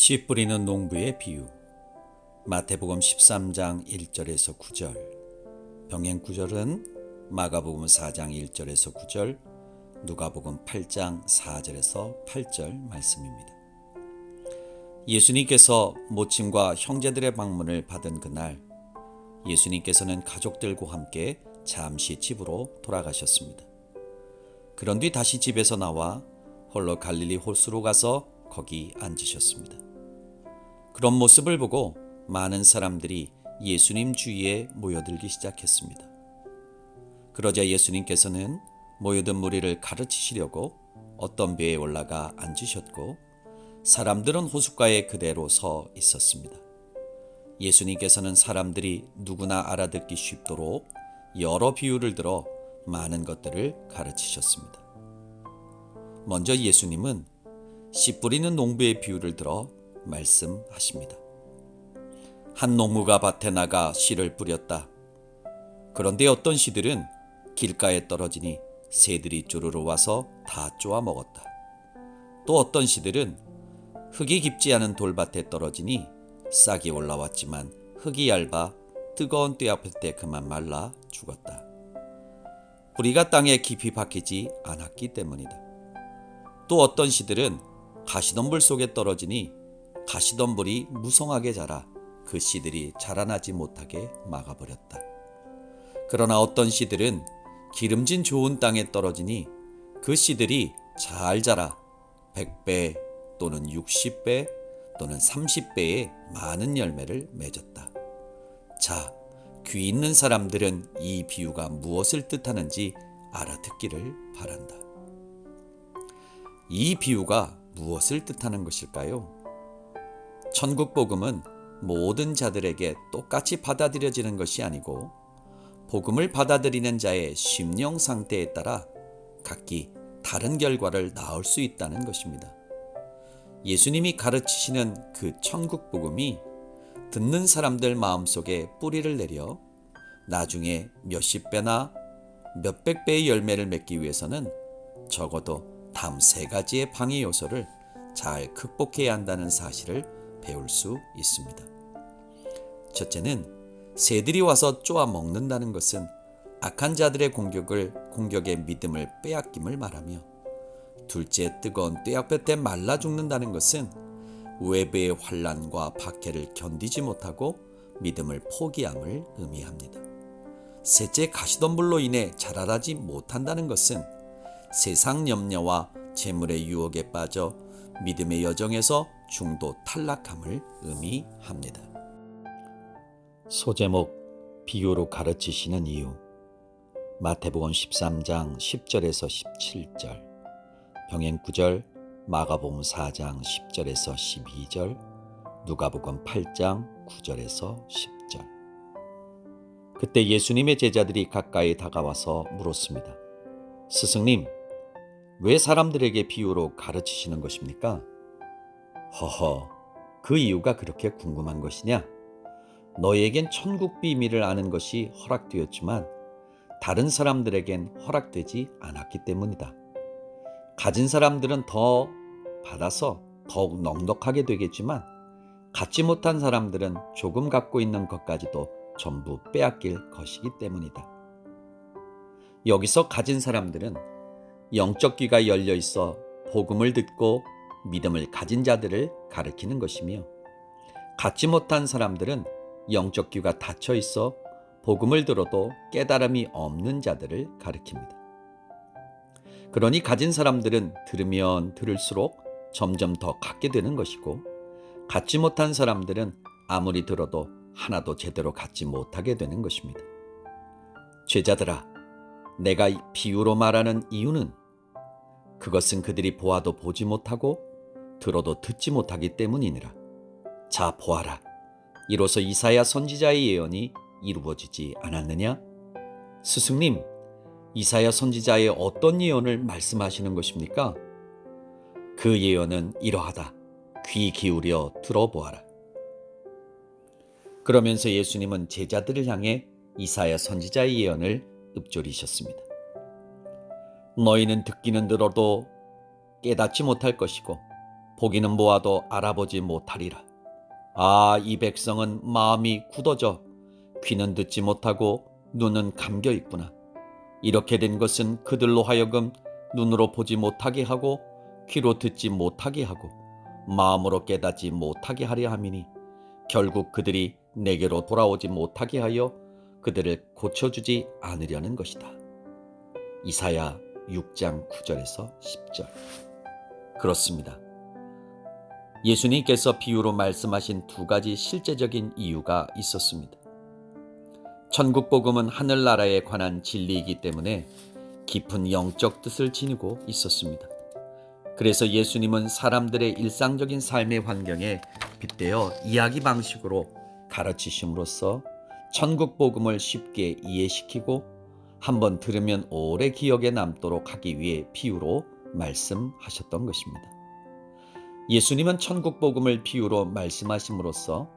씨 뿌리는 농부의 비유. 마태복음 13장 1절에서 9절, 병행 구절은 마가복음 4장 1절에서 9절, 누가복음 8장 4절에서 8절 말씀입니다. 예수님께서 모친과 형제들의 방문을 받은 그날, 예수님께서는 가족들과 함께 잠시 집으로 돌아가셨습니다. 그런 뒤 다시 집에서 나와 홀로 갈릴리 호수로 가서 거기 앉으셨습니다. 그런 모습을 보고 많은 사람들이 예수님 주위에 모여들기 시작했습니다. 그러자 예수님께서는 모여든 무리를 가르치시려고 어떤 배에 올라가 앉으셨고, 사람들은 호숫가에 그대로 서 있었습니다. 예수님께서는 사람들이 누구나 알아듣기 쉽도록 여러 비유를 들어 많은 것들을 가르치셨습니다. 먼저 예수님은 씨 뿌리는 농부의 비유를 들어 말씀하십니다. 한 농부가 밭에 나가 씨를 뿌렸다. 그런데 어떤 씨들은 길가에 떨어지니 새들이 쪼르르 와서 다 쪼아 먹었다. 또 어떤 씨들은 흙이 깊지 않은 돌밭에 떨어지니 싹이 올라왔지만 흙이 얇아 뜨거운 때 앞을 때 그만 말라 죽었다. 뿌리가 땅에 깊이 박히지 않았기 때문이다. 또 어떤 씨들은 가시덤불 속에 떨어지니 가시덤불이 무성하게 자라 그 씨들이 자라나지 못하게 막아버렸다. 그러나 어떤 씨들은 기름진 좋은 땅에 떨어지니 그 씨들이 잘 자라 100배 또는 60배 또는 30배의 많은 열매를 맺었다. 자, 귀 있는 사람들은 이 비유가 무엇을 뜻하는지 알아듣기를 바란다. 이 비유가 무엇을 뜻하는 것일까요? 천국 복음은 모든 자들에게 똑같이 받아들여지는 것이 아니고, 복음을 받아들이는 자의 심령 상태에 따라 각기 다른 결과를 낳을 수 있다는 것입니다. 예수님이 가르치시는 그 천국 복음이 듣는 사람들 마음속에 뿌리를 내려 나중에 몇십 배나 몇백 배의 열매를 맺기 위해서는 적어도 다음 세 가지의 방해 요소를 잘 극복해야 한다는 사실을 배울 수 있습니다. 첫째는 새들이 와서 쪼아 먹는다는 것은 악한 자들의 공격의 믿음을 빼앗김을 말하며, 둘째, 뜨거운 뙤약볕에 말라 죽는다는 것은 외부의 환난과 박해를 견디지 못하고 믿음을 포기함을 의미합니다. 셋째, 가시덤불로 인해 자라나지 못한다는 것은 세상 염려와 재물의 유혹에 빠져 믿음의 여정에서 중도 탈락함을 의미합니다. 소제목, 비유로 가르치시는 이유. 마태복음 13장 10절에서 17절, 병행 9절, 마가복음 4장 10절에서 12절, 누가복음 8장 9절에서 10절. 그때 예수님의 제자들이 가까이 다가와서 물었습니다. 스승님, 왜 사람들에게 비유로 가르치시는 것입니까? 허허, 그 이유가 그렇게 궁금한 것이냐? 너희에겐 천국 비밀을 아는 것이 허락되었지만 다른 사람들에겐 허락되지 않았기 때문이다. 가진 사람들은 더 받아서 더욱 넉넉하게 되겠지만, 갖지 못한 사람들은 조금 갖고 있는 것까지도 전부 빼앗길 것이기 때문이다. 여기서 가진 사람들은 영적 귀가 열려 있어 복음을 듣고 믿음을 가진 자들을 가리키는 것이며, 갖지 못한 사람들은 영적 귀가 닫혀 있어 복음을 들어도 깨달음이 없는 자들을 가리킵니다. 그러니 가진 사람들은 들으면 들을수록 점점 더 갖게 되는 것이고, 갖지 못한 사람들은 아무리 들어도 하나도 제대로 갖지 못하게 되는 것입니다. 제자들아, 내가 비유로 말하는 이유는 그것은 그들이 보아도 보지 못하고 들어도 듣지 못하기 때문이니라. 자, 보아라. 이로써 이사야 선지자의 예언이 이루어지지 않았느냐? 스승님, 이사야 선지자의 어떤 예언을 말씀하시는 것입니까? 그 예언은 이러하다. 귀 기울여 들어보아라. 그러면서 예수님은 제자들을 향해 이사야 선지자의 예언을 읊조리셨습니다. 너희는 듣기는 들어도 깨닫지 못할 것이고, 보기는 보아도 알아보지 못하리라. 아, 이 백성은 마음이 굳어져 귀는 듣지 못하고 눈은 감겨 있구나. 이렇게 된 것은 그들로 하여금 눈으로 보지 못하게 하고 귀로 듣지 못하게 하고 마음으로 깨닫지 못하게 하려 함이니 결국 그들이 내게로 돌아오지 못하게 하여 그들을 고쳐주지 않으려는 것이다. 이사야 6장 9절에서 10절. 그렇습니다. 예수님께서 비유로 말씀하신 두 가지 실제적인 이유가 있었습니다. 천국 복음은 하늘나라에 관한 진리이기 때문에 깊은 영적 뜻을 지니고 있었습니다. 그래서 예수님은 사람들의 일상적인 삶의 환경에 빗대어 이야기 방식으로 가르치심으로써 천국 복음을 쉽게 이해시키고 한번 들으면 오래 기억에 남도록 하기 위해 비유로 말씀하셨던 것입니다. 예수님은 천국 복음을 비유로 말씀하심으로써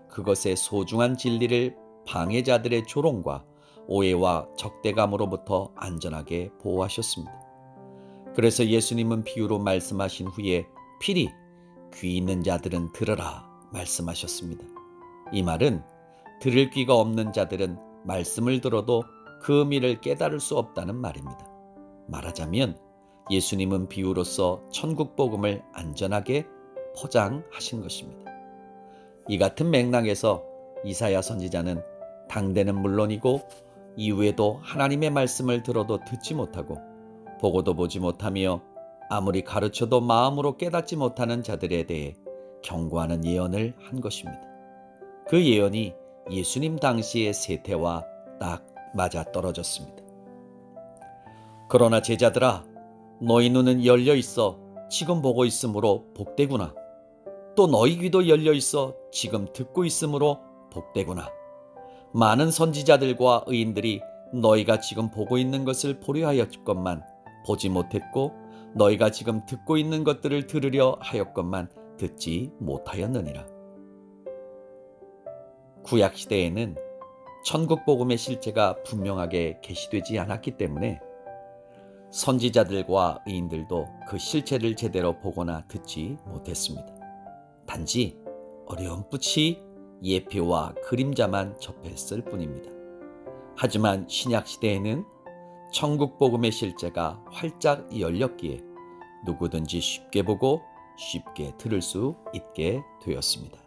그것의 소중한 진리를 방해자들의 조롱과 오해와 적대감으로부터 안전하게 보호하셨습니다. 그래서 예수님은 비유로 말씀하신 후에 필히 귀 있는 자들은 들으라 말씀하셨습니다. 이 말은 들을 귀가 없는 자들은 말씀을 들어도 그 의미를 깨달을 수 없다는 말입니다. 말하자면 예수님은 비유로서 천국 복음을 안전하게 포장하신 것입니다. 이 같은 맥락에서 이사야 선지자는 당대는 물론이고 이후에도 하나님의 말씀을 들어도 듣지 못하고 보고도 보지 못하며 아무리 가르쳐도 마음으로 깨닫지 못하는 자들에 대해 경고하는 예언을 한 것입니다. 그 예언이 예수님 당시의 세태와 딱 맞아떨어졌습니다. 그러나 제자들아, 너희 눈은 열려 있어 지금 보고 있으므로 복되구나. 또 너희 귀도 열려 있어 지금 듣고 있으므로 복되구나. 많은 선지자들과 의인들이 너희가 지금 보고 있는 것을 보려 하였건만 보지 못했고 너희가 지금 듣고 있는 것들을 들으려 하였건만 듣지 못하였느니라. 구약 시대에는 천국 복음의 실체가 분명하게 계시되지 않았기 때문에 선지자들과 의인들도 그 실체를 제대로 보거나 듣지 못했습니다. 단지 어렴풋이 예표와 그림자만 접했을 뿐입니다. 하지만 신약 시대에는 천국 복음의 실체가 활짝 열렸기에 누구든지 쉽게 보고 쉽게 들을 수 있게 되었습니다.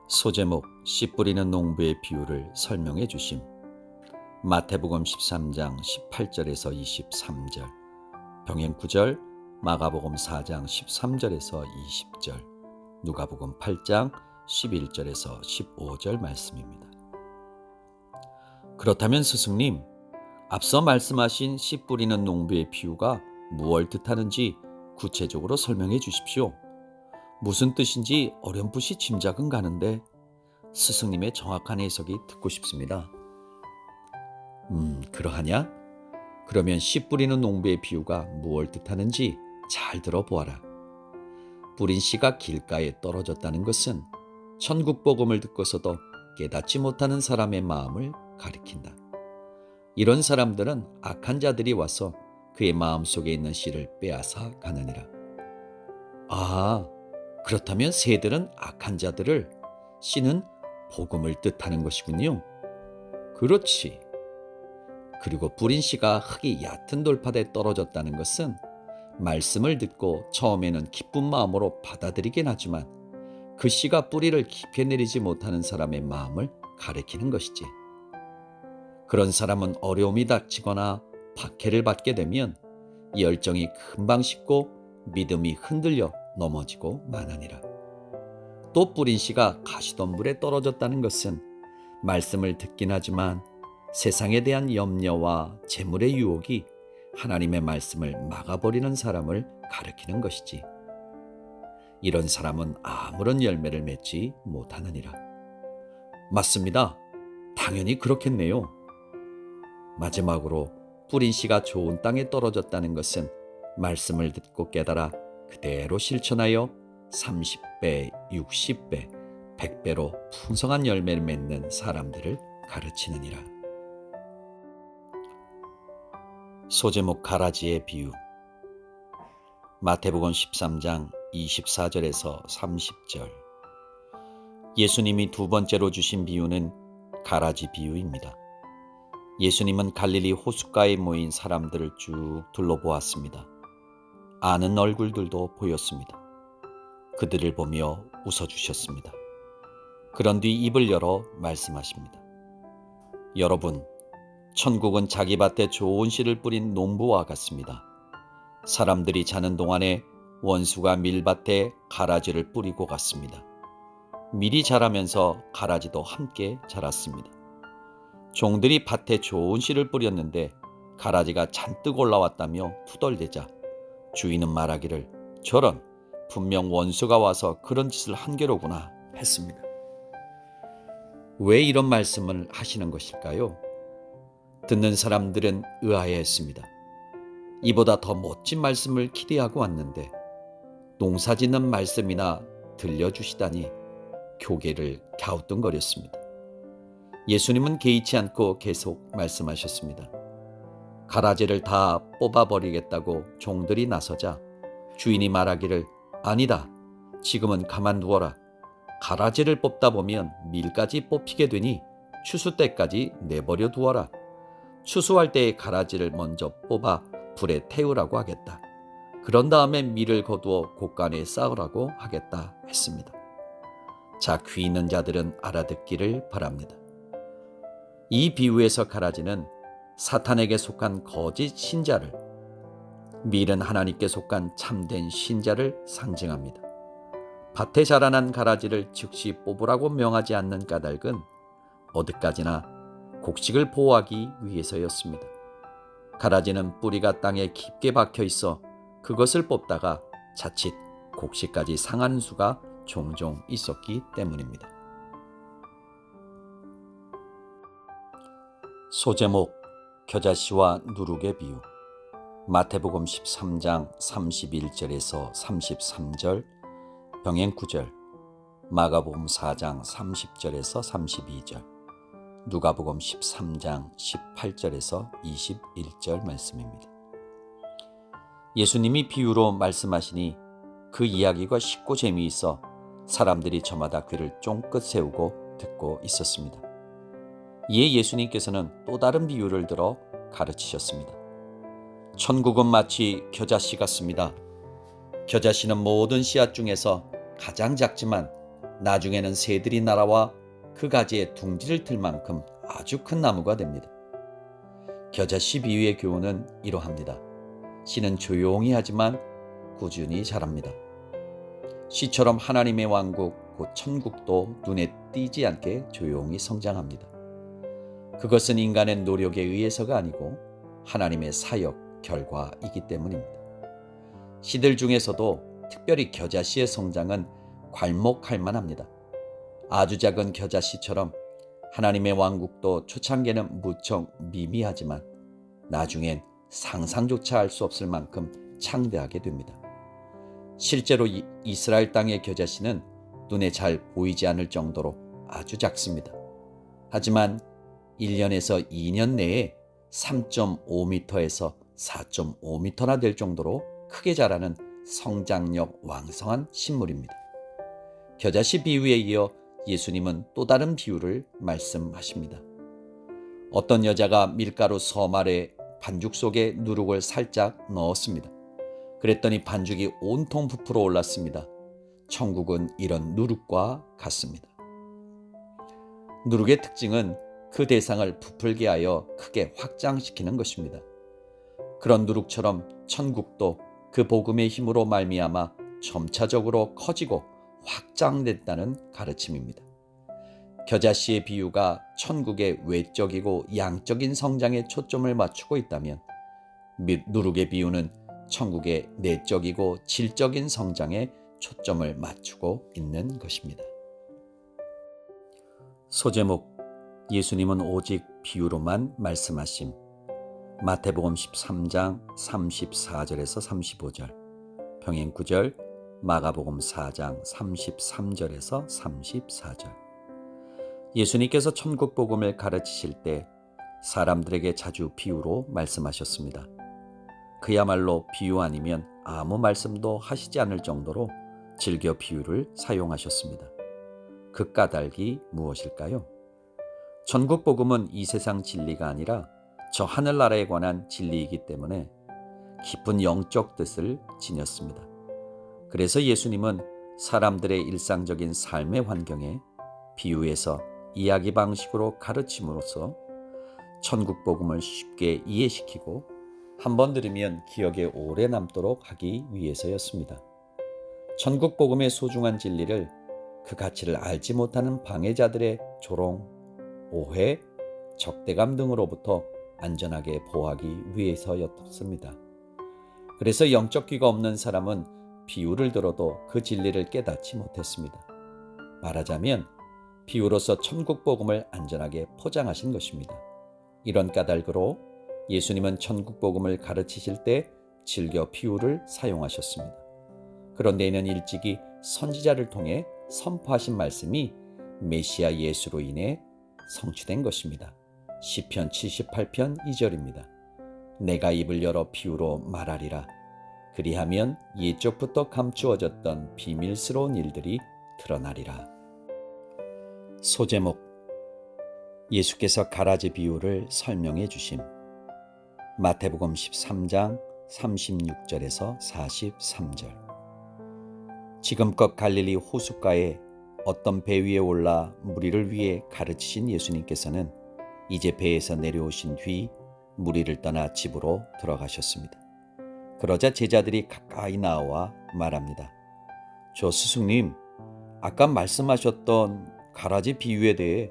소제목 씨 뿌리는 농부의 비유를 설명해 주심. 마태복음 13장 18절에서 23절, 병행 9절, 마가복음 4장 13절에서 20절, 누가복음 8장 11절에서 15절 말씀입니다. 그렇다면 스승님, 앞서 말씀하신 씨 뿌리는 농부의 비유가 무엇을 뜻하는지 구체적으로 설명해 주십시오. 무슨 뜻인지 어렴풋이 짐작은 가는데 스승님의 정확한 해석이 듣고 싶습니다. 그러하냐? 그러면 씨 뿌리는 농부의 비유가 무엇을 뜻하는지 잘 들어보아라. 뿌린 씨가 길가에 떨어졌다는 것은 천국 복음을 듣고서도 깨닫지 못하는 사람의 마음을 가리킨다. 이런 사람들은 악한 자들이 와서 그의 마음속에 있는 씨를 빼앗아 가느니라. 아, 그렇다면 새들은 악한 자들을, 씨는 복음을 뜻하는 것이군요. 그렇지. 그리고 뿌린 씨가 흙이 얕은 돌파대에 떨어졌다는 것은 말씀을 듣고 처음에는 기쁜 마음으로 받아들이긴 하지만 그 씨가 뿌리를 깊게 내리지 못하는 사람의 마음을 가리키는 것이지. 그런 사람은 어려움이 닥치거나 박해를 받게 되면 열정이 금방 식고 믿음이 흔들려 넘어지고 마나니라. 또 뿌린 씨가 가시덤불에 떨어졌다는 것은 말씀을 듣긴 하지만 세상에 대한 염려와 재물의 유혹이 하나님의 말씀을 막아버리는 사람을 가리키는 것이지. 이런 사람은 아무런 열매를 맺지 못하느니라. 맞습니다. 당연히 그렇겠네요. 마지막으로 뿌린 씨가 좋은 땅에 떨어졌다는 것은 말씀을 듣고 깨달아 그대로 실천하여 30배, 60배, 100배로 풍성한 열매를 맺는 사람들을 가르치느니라. 소제목 가라지의 비유. 마태복음 13장 24절에서 30절. 예수님이 두 번째로 주신 비유는 가라지 비유입니다. 예수님은 갈릴리 호숫가에 모인 사람들을 쭉 둘러보았습니다. 아는 얼굴들도 보였습니다. 그들을 보며 웃어주셨습니다. 그런 뒤 입을 열어 말씀하십니다. 여러분, 천국은 자기 밭에 좋은 씨를 뿌린 농부와 같습니다. 사람들이 자는 동안에 원수가 밀밭에 가라지를 뿌리고 갔습니다. 밀이 자라면서 가라지도 함께 자랐습니다. 종들이 밭에 좋은 씨를 뿌렸는데 가라지가 잔뜩 올라왔다며 투덜대자 주인은 말하기를 저런 분명 원수가 와서 그런 짓을 한 게로구나 했습니다. 왜 이런 말씀을 하시는 것일까요? 듣는 사람들은 의아해했습니다. 이보다 더 멋진 말씀을 기대하고 왔는데 농사짓는 말씀이나 들려주시다니 교계를 갸우뚱거렸습니다. 예수님은 개의치 않고 계속 말씀하셨습니다. 가라지를 다 뽑아버리겠다고 종들이 나서자 주인이 말하기를 아니다. 지금은 가만두어라. 가라지를 뽑다 보면 밀까지 뽑히게 되니 추수 때까지 내버려 두어라. 추수할 때의 가라지를 먼저 뽑아 불에 태우라고 하겠다. 그런 다음에 밀을 거두어 곳간에 쌓으라고 하겠다 했습니다. 자, 귀 있는 자들은 알아듣기를 바랍니다. 이 비유에서 가라지는 사탄에게 속한 거짓 신자를, 밀은 하나님께 속한 참된 신자를 상징합니다. 밭에 자라난 가라지를 즉시 뽑으라고 명하지 않는 까닭은 어디까지나 곡식을 보호하기 위해서였습니다. 가라지는 뿌리가 땅에 깊게 박혀 있어 그것을 뽑다가 자칫 곡식까지 상하는 수가 종종 있었기 때문입니다. 소제목 겨자씨와 누룩의 비유. 마태복음 13장 31절에서 33절, 병행 9절, 마가복음 4장 30절에서 32절, 누가복음 13장 18절에서 21절 말씀입니다. 예수님이 비유로 말씀하시니 그 이야기가 쉽고 재미있어 사람들이 저마다 귀를 쫑긋 세우고 듣고 있었습니다. 이에 예수님께서는 또 다른 비유를 들어 가르치셨습니다. 천국은 마치 겨자씨 같습니다. 겨자씨는 모든 씨앗 중에서 가장 작지만 나중에는 새들이 날아와 그 가지에 둥지를 틀 만큼 아주 큰 나무가 됩니다. 겨자씨 비유의 교훈은 이러합니다. 씨는 조용히 하지만 꾸준히 자랍니다. 씨처럼 하나님의 왕국, 곧 천국도 눈에 띄지 않게 조용히 성장합니다. 그것은 인간의 노력에 의해서가 아니고 하나님의 사역 결과이기 때문입니다. 씨들 중에서도 특별히 겨자씨의 성장은 괄목할 만합니다. 아주 작은 겨자씨처럼 하나님의 왕국도 초창기에는 무척 미미하지만 나중엔 상상조차 할 수 없을 만큼 창대하게 됩니다. 실제로 이스라엘 땅의 겨자씨는 눈에 잘 보이지 않을 정도로 아주 작습니다. 하지만 1년에서 2년 내에 3.5m에서 4.5m나 될 정도로 크게 자라는 성장력 왕성한 식물입니다. 겨자씨 비유에 이어 예수님은 또 다른 비유를 말씀하십니다. 어떤 여자가 밀가루 서말에 반죽 속에 누룩을 살짝 넣었습니다. 그랬더니 반죽이 온통 부풀어 올랐습니다. 천국은 이런 누룩과 같습니다. 누룩의 특징은 그 대상을 부풀게 하여 크게 확장시키는 것입니다. 그런 누룩처럼 천국도 그 복음의 힘으로 말미암아 점차적으로 커지고 확장됐다는 가르침입니다. 겨자씨의 비유가 천국의 외적이고 양적인 성장에 초점을 맞추고 있다면 누룩의 비유는 천국의 내적이고 질적인 성장에 초점을 맞추고 있는 것입니다. 소제목 예수님은 오직 비유로만 말씀하심. 마태복음 13장 34절에서 35절, 병행 9절, 마가복음 4장 33절에서 34절. 예수님께서 천국 복음을 가르치실 때 사람들에게 자주 비유로 말씀하셨습니다. 그야말로 비유 아니면 아무 말씀도 하시지 않을 정도로 즐겨 비유를 사용하셨습니다. 그 까닭이 무엇일까요? 천국 복음은 이 세상 진리가 아니라 저 하늘나라에 관한 진리이기 때문에 깊은 영적 뜻을 지녔습니다. 그래서 예수님은 사람들의 일상적인 삶의 환경에 비유에서 이야기 방식으로 가르침으로써 천국 복음을 쉽게 이해시키고 한번 들으면 기억에 오래 남도록 하기 위해서였습니다. 천국 복음의 소중한 진리를 그 가치를 알지 못하는 방해자들의 조롱, 오해, 적대감 등으로부터 안전하게 보호하기 위해서였습니다. 그래서 영적 귀가 없는 사람은 비유를 들어도 그 진리를 깨닫지 못했습니다. 말하자면 비유로서 천국 복음을 안전하게 포장하신 것입니다. 이런 까닭으로 예수님은 천국 복음을 가르치실 때 즐겨 비유를 사용하셨습니다. 그런데 이는 일찍이 선지자를 통해 선포하신 말씀이 메시아 예수로 인해 성취된 것입니다. 시편 78편 2절입니다. 내가 입을 열어 비유로 말하리라. 그리하면 옛적부터 감추어졌던 비밀스러운 일들이 드러나리라. 소제목, 예수께서 가라지 비유를 설명해 주심. 마태복음 13장 36절에서 43절. 지금껏 갈릴리 호숫가에 어떤 배 위에 올라 무리를 위해 가르치신 예수님께서는 이제 배에서 내려오신 뒤 무리를 떠나 집으로 들어가셨습니다. 그러자 제자들이 가까이 나와 말합니다. 저 스승님, 아까 말씀하셨던 가라지 비유에 대해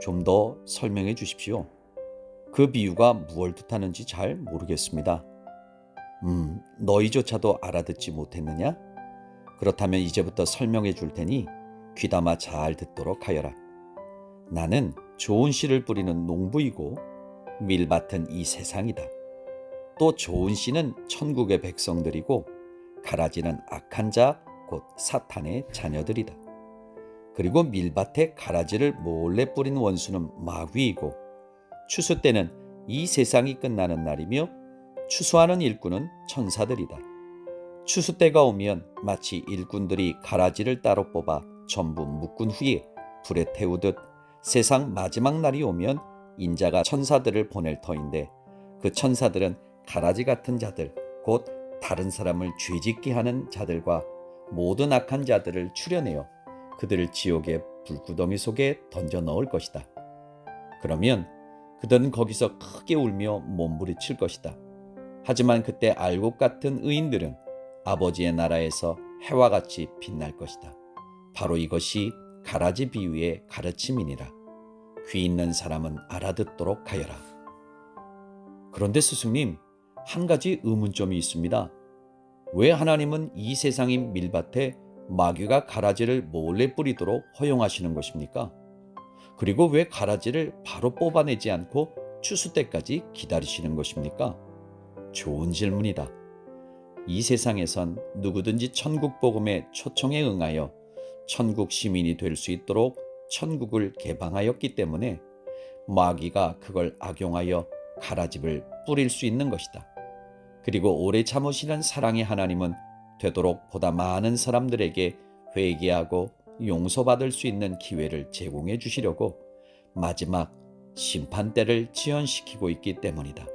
좀 더 설명해 주십시오. 그 비유가 무엇을 뜻하는지 잘 모르겠습니다. 너희조차도 알아듣지 못했느냐? 그렇다면 이제부터 설명해 줄 테니 귀담아 잘 듣도록 하여라. 나는 좋은 씨를 뿌리는 농부이고 밀밭은 이 세상이다. 또 좋은 씨는 천국의 백성들이고 가라지는 악한 자, 곧 사탄의 자녀들이다. 그리고 밀밭에 가라지를 몰래 뿌린 원수는 마귀이고 추수 때는 이 세상이 끝나는 날이며 추수하는 일꾼은 천사들이다. 추수 때가 오면 마치 일꾼들이 가라지를 따로 뽑아 전부 묶은 후에 불에 태우듯 세상 마지막 날이 오면 인자가 천사들을 보낼 터인데 그 천사들은 가라지 같은 자들, 곧 다른 사람을 죄짓게 하는 자들과 모든 악한 자들을 추려내어 그들을 지옥의 불구덩이 속에 던져 넣을 것이다. 그러면 그들은 거기서 크게 울며 몸부리칠 것이다. 하지만 그때 알곡 같은 의인들은 아버지의 나라에서 해와 같이 빛날 것이다. 바로 이것이 가라지 비유의 가르침이니라. 귀 있는 사람은 알아듣도록 하여라. 그런데 스승님, 한 가지 의문점이 있습니다. 왜 하나님은 이 세상인 밀밭에 마귀가 가라지를 몰래 뿌리도록 허용하시는 것입니까? 그리고 왜 가라지를 바로 뽑아내지 않고 추수 때까지 기다리시는 것입니까? 좋은 질문이다. 이 세상에선 누구든지 천국 복음의 초청에 응하여 천국 시민이 될 수 있도록 천국을 개방하였기 때문에 마귀가 그걸 악용하여 가라지를 뿌릴 수 있는 것이다. 그리고 오래 참으시는 사랑의 하나님은 되도록 보다 많은 사람들에게 회개하고 용서받을 수 있는 기회를 제공해 주시려고 마지막 심판 때를 지연시키고 있기 때문이다.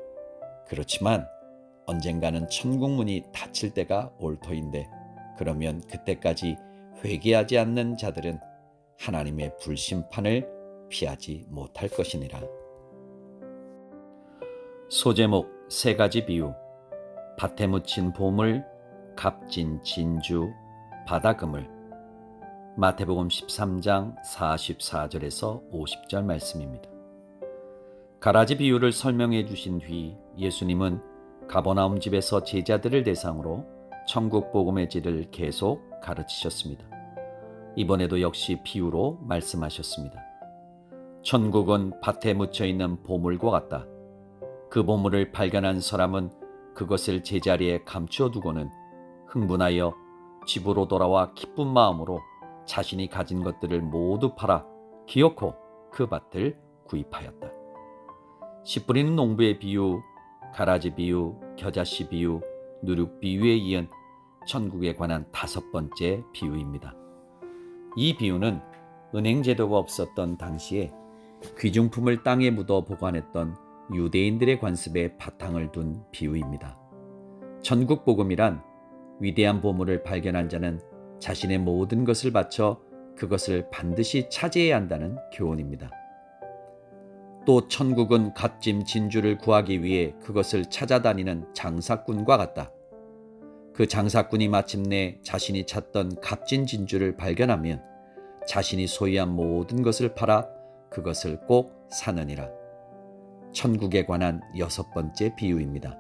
그렇지만 언젠가는 천국 문이 닫힐 때가 올 터인데 그러면 그때까지 회개하지 않는 자들은 하나님의 불심판을 피하지 못할 것이니라. 소제목 세 가지 비유. 밭에 묻힌 보물, 값진 진주, 바다 그물. 마태복음 13장 44절에서 50절 말씀입니다. 가라지 비유를 설명해 주신 뒤 예수님은 가버나움 집에서 제자들을 대상으로 천국 복음의 질을 계속 가르치셨습니다. 이번에도 역시 비유로 말씀하셨습니다. 천국은 밭에 묻혀 있는 보물과 같다. 그 보물을 발견한 사람은 그것을 제자리에 감추어 두고는 흥분하여 집으로 돌아와 기쁜 마음으로 자신이 가진 것들을 모두 팔아 기어코 그 밭을 구입하였다. 씨 뿌리는 농부의 비유, 가라지 비유, 겨자씨 비유, 누룩 비유에 이은 천국에 관한 5번째 비유입니다. 이 비유는 은행 제도가 없었던 당시에 귀중품을 땅에 묻어 보관했던 유대인들의 관습에 바탕을 둔 비유입니다. 천국 복음이란 위대한 보물을 발견한 자는 자신의 모든 것을 바쳐 그것을 반드시 차지해야 한다는 교훈입니다. 또 천국은 값진 진주를 구하기 위해 그것을 찾아다니는 장사꾼과 같다. 그 장사꾼이 마침내 자신이 찾던 값진 진주를 발견하면 자신이 소유한 모든 것을 팔아 그것을 꼭 사느니라. 천국에 관한 6번째 비유입니다.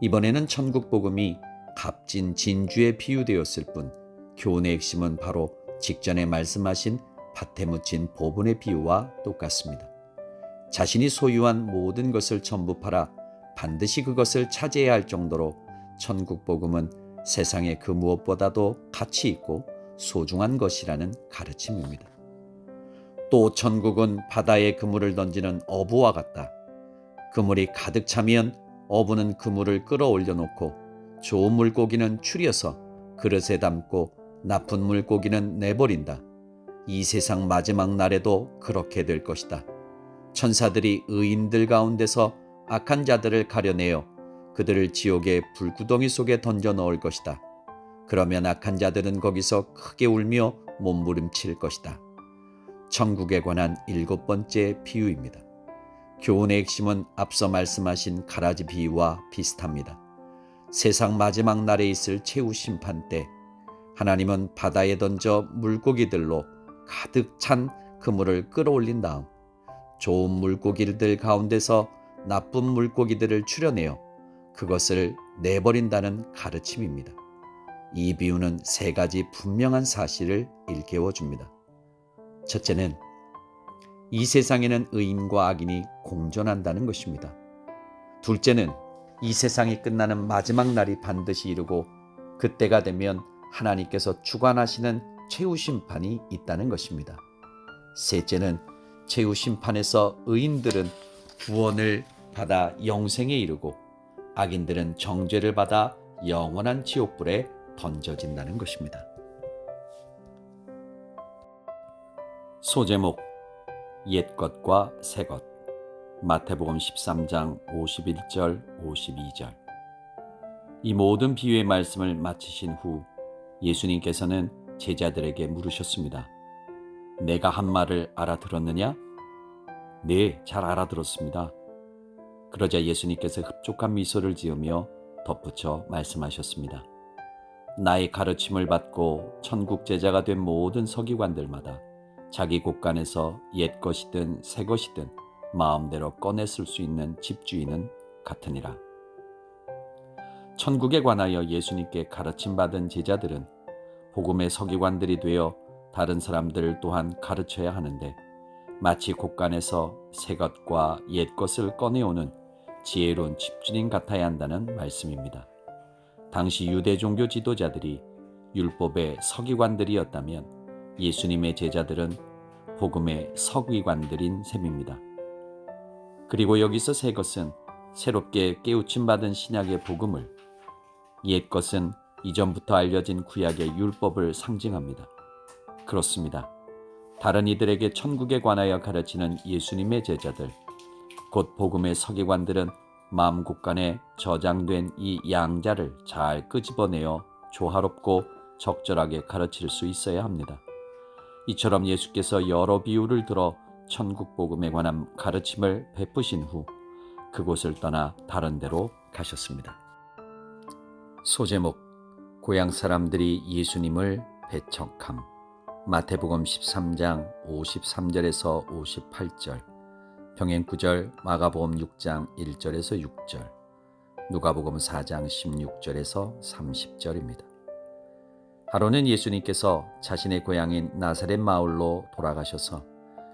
이번에는 천국 복음이 값진 진주에 비유되었을 뿐 교훈의 핵심은 바로 직전에 말씀하신 밭에 묻힌 보분의 비유와 똑같습니다. 자신이 소유한 모든 것을 전부 팔아 반드시 그것을 차지해야 할 정도로 천국 복음은 세상의 그 무엇보다도 가치 있고 소중한 것이라는 가르침입니다. 또 천국은 바다에 그물을 던지는 어부와 같다. 그물이 가득 차면 어부는 그물을 끌어올려 놓고 좋은 물고기는 추려서 그릇에 담고 나쁜 물고기는 내버린다. 이 세상 마지막 날에도 그렇게 될 것이다. 천사들이 의인들 가운데서 악한 자들을 가려내어 그들을 지옥의 불구덩이 속에 던져 넣을 것이다. 그러면 악한 자들은 거기서 크게 울며 몸부림칠 것이다. 천국에 관한 7번째 비유입니다. 교훈의 핵심은 앞서 말씀하신 가라지 비유와 비슷합니다. 세상 마지막 날에 있을 최후 심판 때 하나님은 바다에 던져 물고기들로 가득 찬 그물을 끌어올린 다음 좋은 물고기들 가운데서 나쁜 물고기들을 추려내어 그것을 내버린다는 가르침입니다. 이 비유는 3가지 분명한 사실을 일깨워줍니다. 첫째는 이 세상에는 의인과 악인이 공존한다는 것입니다. 둘째는 이 세상이 끝나는 마지막 날이 반드시 이르고 그때가 되면 하나님께서 주관하시는 최후 심판이 있다는 것입니다. 셋째는 최후 심판에서 의인들은 구원을 받아 영생에 이르고 악인들은 정죄를 받아 영원한 지옥불에 던져진다는 것입니다. 소제목 옛것과 새것 마태복음 13장 51절 52절. 이 모든 비유의 말씀을 마치신 후 예수님께서는 제자들에게 물으셨습니다. 내가 한 말을 알아들었느냐? 네, 잘 알아들었습니다. 그러자 예수님께서 흡족한 미소를 지으며 덧붙여 말씀하셨습니다. 나의 가르침을 받고 천국 제자가 된 모든 서기관들마다 자기 곳간에서 옛 것이든 새 것이든 마음대로 꺼내 쓸 수 있는 집주인은 같으니라. 천국에 관하여 예수님께 가르침받은 제자들은 복음의 서기관들이 되어 다른 사람들을 또한 가르쳐야 하는데 마치 곳간에서 새 것과 옛 것을 꺼내오는 지혜로운 집주인 같아야 한다는 말씀입니다. 당시 유대 종교 지도자들이 율법의 서기관들이었다면 예수님의 제자들은 복음의 서기관들인 셈입니다. 그리고 여기서 새 것은 새롭게 깨우침 받은 신약의 복음을, 옛 것은 이전부터 알려진 구약의 율법을 상징합니다. 그렇습니다. 다른 이들에게 천국에 관하여 가르치는 예수님의 제자들, 곧 복음의 서기관들은 마음 곳간에 저장된 이 양자를 잘 끄집어내어 조화롭고 적절하게 가르칠 수 있어야 합니다. 이처럼 예수께서 여러 비유를 들어 천국 복음에 관한 가르침을 베푸신 후 그곳을 떠나 다른 데로 가셨습니다. 소제목 고향 사람들이 예수님을 배척함. 마태복음 13장 53절에서 58절, 병행 9절, 마가복음 6장 1절에서 6절, 누가복음 4장 16절에서 30절입니다. 하루는 예수님께서 자신의 고향인 나사렛 마을로 돌아가셔서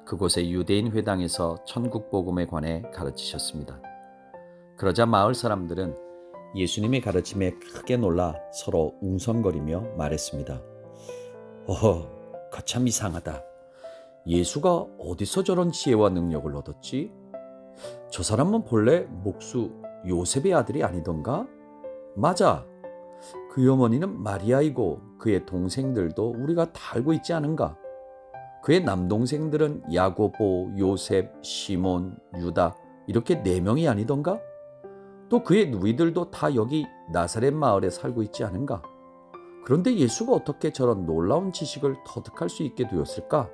그곳의 유대인 회당에서 천국 복음에 관해 가르치셨습니다. 그러자 마을 사람들은 예수님의 가르침에 크게 놀라 서로 웅성거리며 말했습니다. 거참 이상하다. 예수가 어디서 저런 지혜와 능력을 얻었지? 저 사람은 본래 목수 요셉의 아들이 아니던가? 맞아. 그의 어머니는 마리아이고 그의 동생들도 우리가 다 알고 있지 않은가? 그의 남동생들은 야고보, 요셉, 시몬, 유다 이렇게 4명이 아니던가? 또 그의 누이들도 다 여기 나사렛 마을에 살고 있지 않은가? 그런데 예수가 어떻게 저런 놀라운 지식을 터득할 수 있게 되었을까?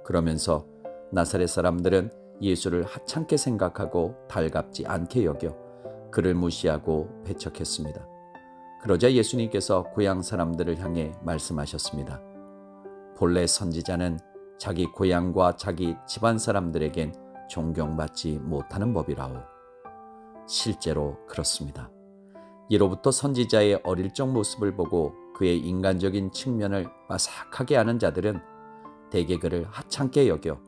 그러면서 나사렛 사람들은 예수를 하찮게 생각하고 달갑지 않게 여겨 그를 무시하고 배척했습니다. 그러자 예수님께서 고향 사람들을 향해 말씀하셨습니다. 본래 선지자는 자기 고향과 자기 집안 사람들에겐 존경받지 못하는 법이라오. 실제로 그렇습니다. 예로부터 선지자의 어릴 적 모습을 보고 그의 인간적인 측면을 빠삭하게 아는 자들은 대개 그를 하찮게 여겨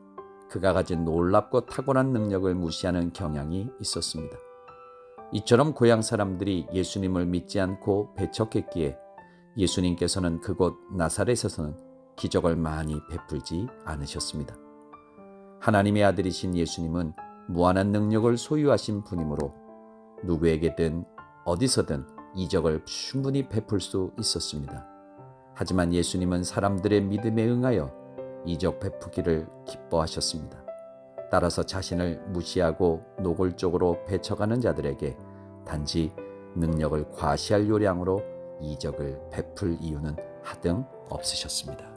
그가 가진 놀랍고 탁월한 능력을 무시하는 경향이 있었습니다. 이처럼 고향 사람들이 예수님을 믿지 않고 배척했기에 예수님께서는 그곳 나사렛에서는 기적을 많이 베풀지 않으셨습니다. 하나님의 아들이신 예수님은 무한한 능력을 소유하신 분이므로 누구에게든 어디서든 이적을 충분히 베풀 수 있었습니다. 하지만 예수님은 사람들의 믿음에 응하여 이적 베푸기를 기뻐하셨습니다. 따라서 자신을 무시하고 노골적으로 배척하는 자들에게 단지 능력을 과시할 요량으로 이적을 베풀 이유는 하등 없으셨습니다.